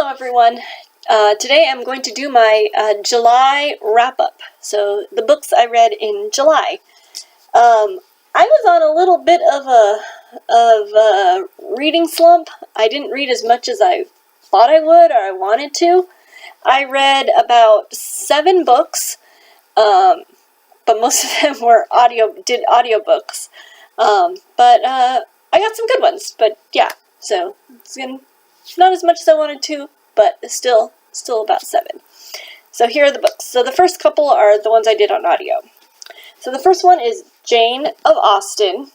Hello everyone. Today I'm going to do my July wrap-up. So the books I read in July. I was on a little bit of a reading slump. I didn't read as much as I thought I would or I wanted to. I read about 7 books, but most of them were audiobooks. But I got some good ones. But yeah, so it's not as much as I wanted to, but still about 7. So here are the books. So the first couple are the ones I did on audio. So the first one is Jane of Austen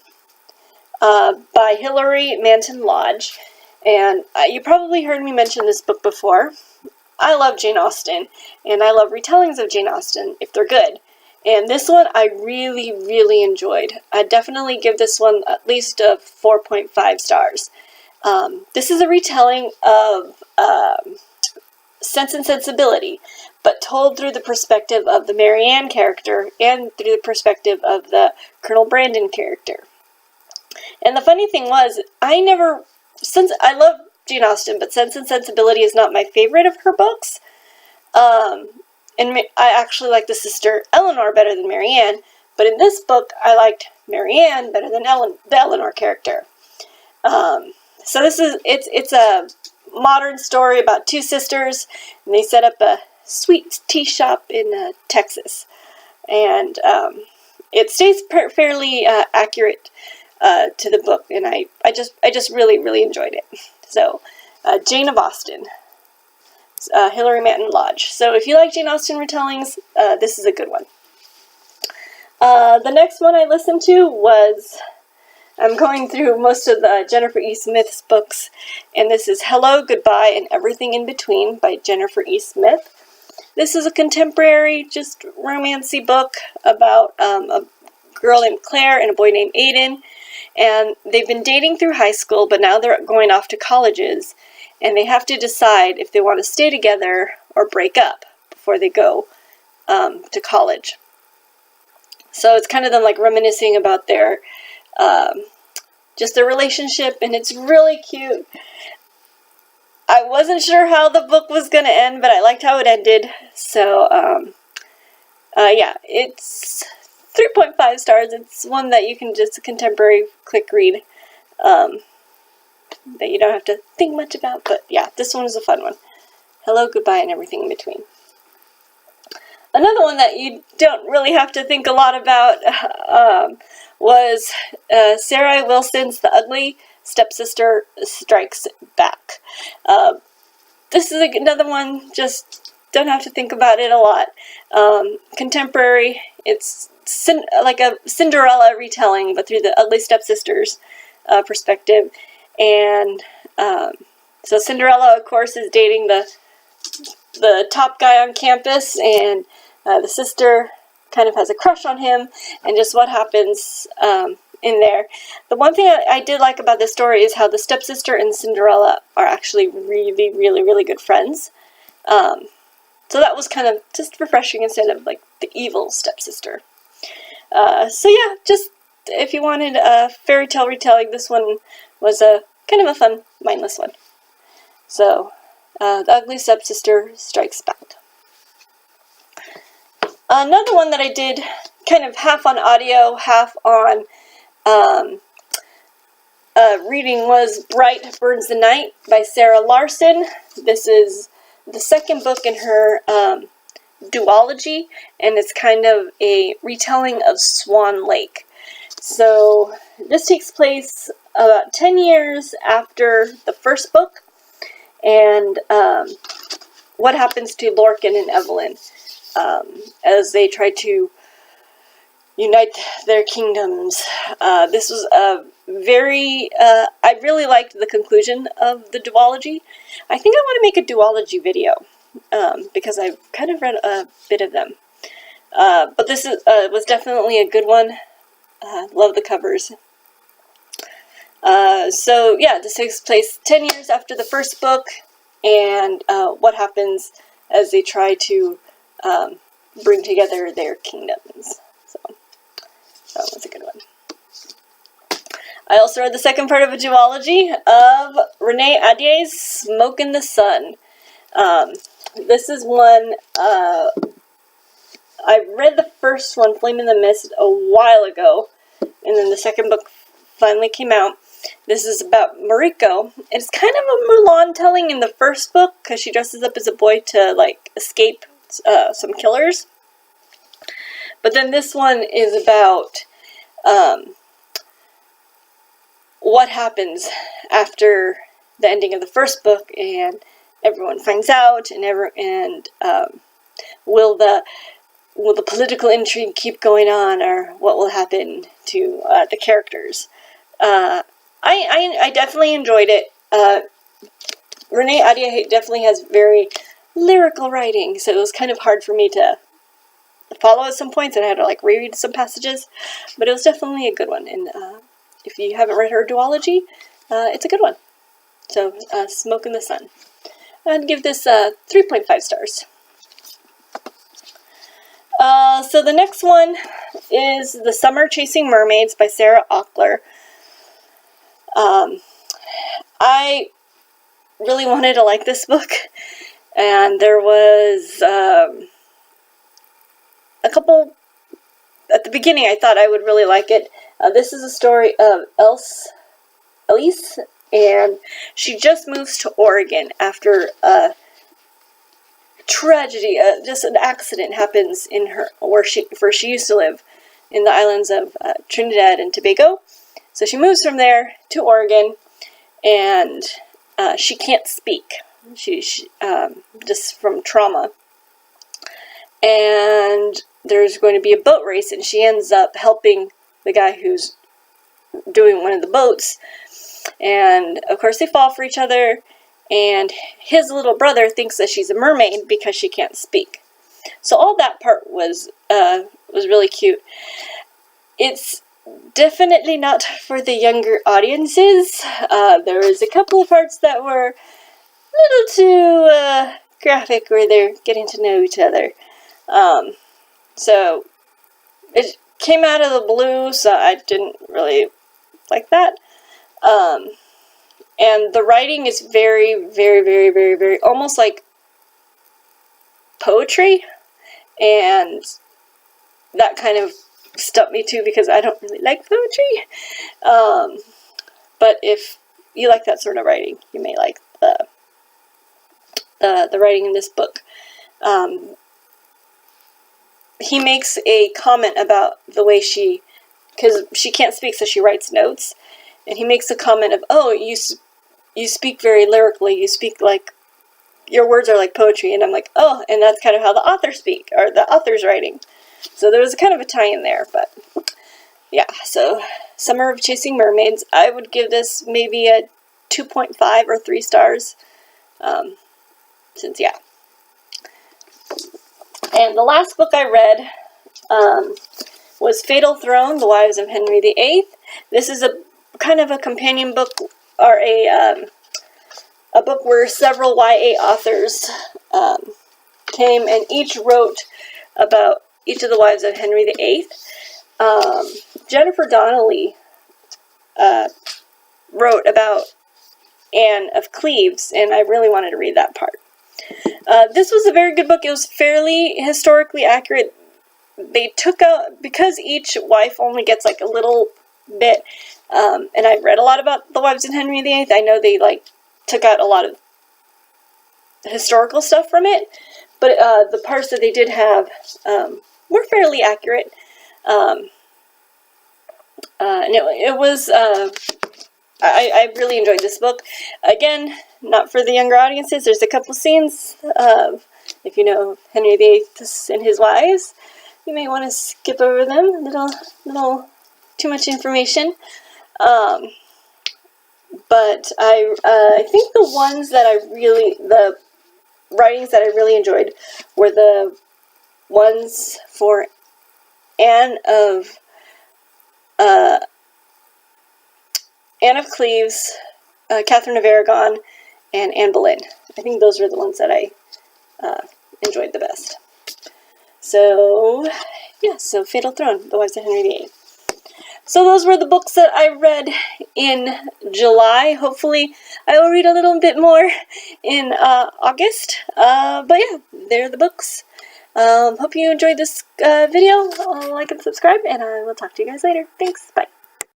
by Hilary Manton Lodge. And you probably heard me mention this book before. I love Jane Austen, and I love retellings of Jane Austen if they're good. And this one I really, really enjoyed. I'd definitely give this one at least a 4.5 stars. This is a retelling of Sense and Sensibility, but told through the perspective of the Marianne character and through the perspective of the Colonel Brandon character. And the funny thing was, since I love Jane Austen, but Sense and Sensibility is not my favorite of her books. And I actually like the sister Eleanor better than Marianne, but in this book I liked Marianne better than the Eleanor character. So it's a modern story about 2 sisters, and they set up a sweet tea shop in Texas, and it stays fairly accurate to the book, and I just really, really enjoyed it. So Jane of Austen, Hilary Manton Lodge. So if you like Jane Austen retellings, this is a good one. The next one I listened to was, I'm going through most of the Jennifer E. Smith's books, and this is Hello, Goodbye, and Everything in Between by Jennifer E. Smith. This is a contemporary, just romancy book about a girl named Claire and a boy named Aiden, and they've been dating through high school, but now they're going off to colleges, and they have to decide if they want to stay together or break up before they go to college. So it's kind of them like reminiscing about their just their relationship, and it's really cute. I wasn't sure how the book was going to end, but I liked how it ended. So, yeah, it's 3.5 stars. It's one that you can just, a contemporary quick read, that you don't have to think much about. But yeah, this one is a fun one. Hello, Goodbye, and Everything in Between. Another one that you don't really have to think a lot about was Sarah Wilson's The Ugly Stepsister Strikes Back. This is another one, just don't have to think about it a lot. Contemporary, it's like a Cinderella retelling, but through the ugly stepsister's perspective. And so Cinderella, of course, is dating the top guy on campus, and the sister kind of has a crush on him, and just what happens in there. The one thing I did like about this story is how the stepsister and Cinderella are actually really, really, really good friends. So that was kind of just refreshing instead of like the evil stepsister. So yeah, just if you wanted a fairy tale retelling, this one was a kind of a fun, mindless one. So, The Ugly Stepsister Strikes Back. Another one that I did kind of half on audio, half on reading was Bright Burns the Night by Sarah Larsson. This is the second book in her duology, and it's kind of a retelling of Swan Lake. So this takes place about 10 years after the first book, and what happens to Lorcan and Evelyn as they try to unite their kingdoms. This was a very, I really liked the conclusion of the duology. I think I want to make a duology video, because I've kind of read a bit of them. But this was definitely a good one. Love the covers. So yeah, this takes place 10 years after the first book, and what happens as they try to bring together their kingdoms. So that was a good one. I also read the second part of a duology of Rene Nesbit's Smoke in the Sun. This is one, I read the first one, Flame in the Mist, a while ago, and then the second book finally came out. This is about Mariko. It's kind of a Mulan telling in the first book, because she dresses up as a boy to, like, escape some killers. But then this one is about what happens after the ending of the first book, and everyone finds out, and will the political intrigue keep going on, or what will happen to the characters? I definitely enjoyed it. Rene Nesbit definitely has very lyrical writing, so it was kind of hard for me to follow at some points, and I had to like reread some passages, but it was definitely a good one. And if you haven't read her duology, it's a good one. So, Smoke in the Sun. I'd give this 3.5 stars. So the next one is The Summer Chasing Mermaids by Sarah Osler. I really wanted to like this book, and there was a couple, at the beginning I thought I would really like it. This is a story of Elise, and she just moves to Oregon after a tragedy, just an accident happens in where she used to live, in the islands of Trinidad and Tobago. So she moves from there to Oregon, and she can't speak. She just from trauma. And there's going to be a boat race, and she ends up helping the guy who's doing one of the boats. And of course they fall for each other, and his little brother thinks that she's a mermaid because she can't speak. So all that part was really cute. It's definitely not for the younger audiences. There was a couple of parts that were a little too graphic, where they're getting to know each other. So it came out of the blue, so I didn't really like that. And the writing is very, very, very, very, very, almost like poetry, and that kind of stumped me too, because I don't really like poetry. But if you like that sort of writing, you may like the writing in this book. He makes a comment about the way because she can't speak, so she writes notes, and he makes a comment of, oh, you speak very lyrically, you speak like, your words are like poetry, and I'm like, oh, and that's kind of how the authors speak, or the author's writing. So there was a kind of a tie-in there, but yeah, so Summer of Chasing Mermaids, I would give this maybe a 2.5 or 3 stars, since, yeah. And the last book I read was Fatal Throne, The Wives of Henry VIII. This is a kind of a companion book, or a book where several YA authors came, and each wrote about each of the wives of Henry VIII. Jennifer Donnelly wrote about Anne of Cleves, and I really wanted to read that part. This was a very good book. It was fairly historically accurate. They took out, because each wife only gets like a little bit, and I read a lot about the wives of Henry VIII. I know they like took out a lot of historical stuff from it, but the parts that they did have were fairly accurate. And it was, I really enjoyed this book. Again, not for the younger audiences. There's a couple scenes of, if you know Henry VIII and his wives, you may want to skip over them. Little too much information. But I think the writings that I really enjoyed were the ones for Anne of Cleves, Catherine of Aragon, and Anne Boleyn. I think those were the ones that I enjoyed the best. So, yeah, so Fatal Throne, The Wives of Henry VIII. So those were the books that I read in July. Hopefully I will read a little bit more in August. But yeah, there are the books. Hope you enjoyed this video. Like and subscribe, and I will talk to you guys later. Thanks. Bye.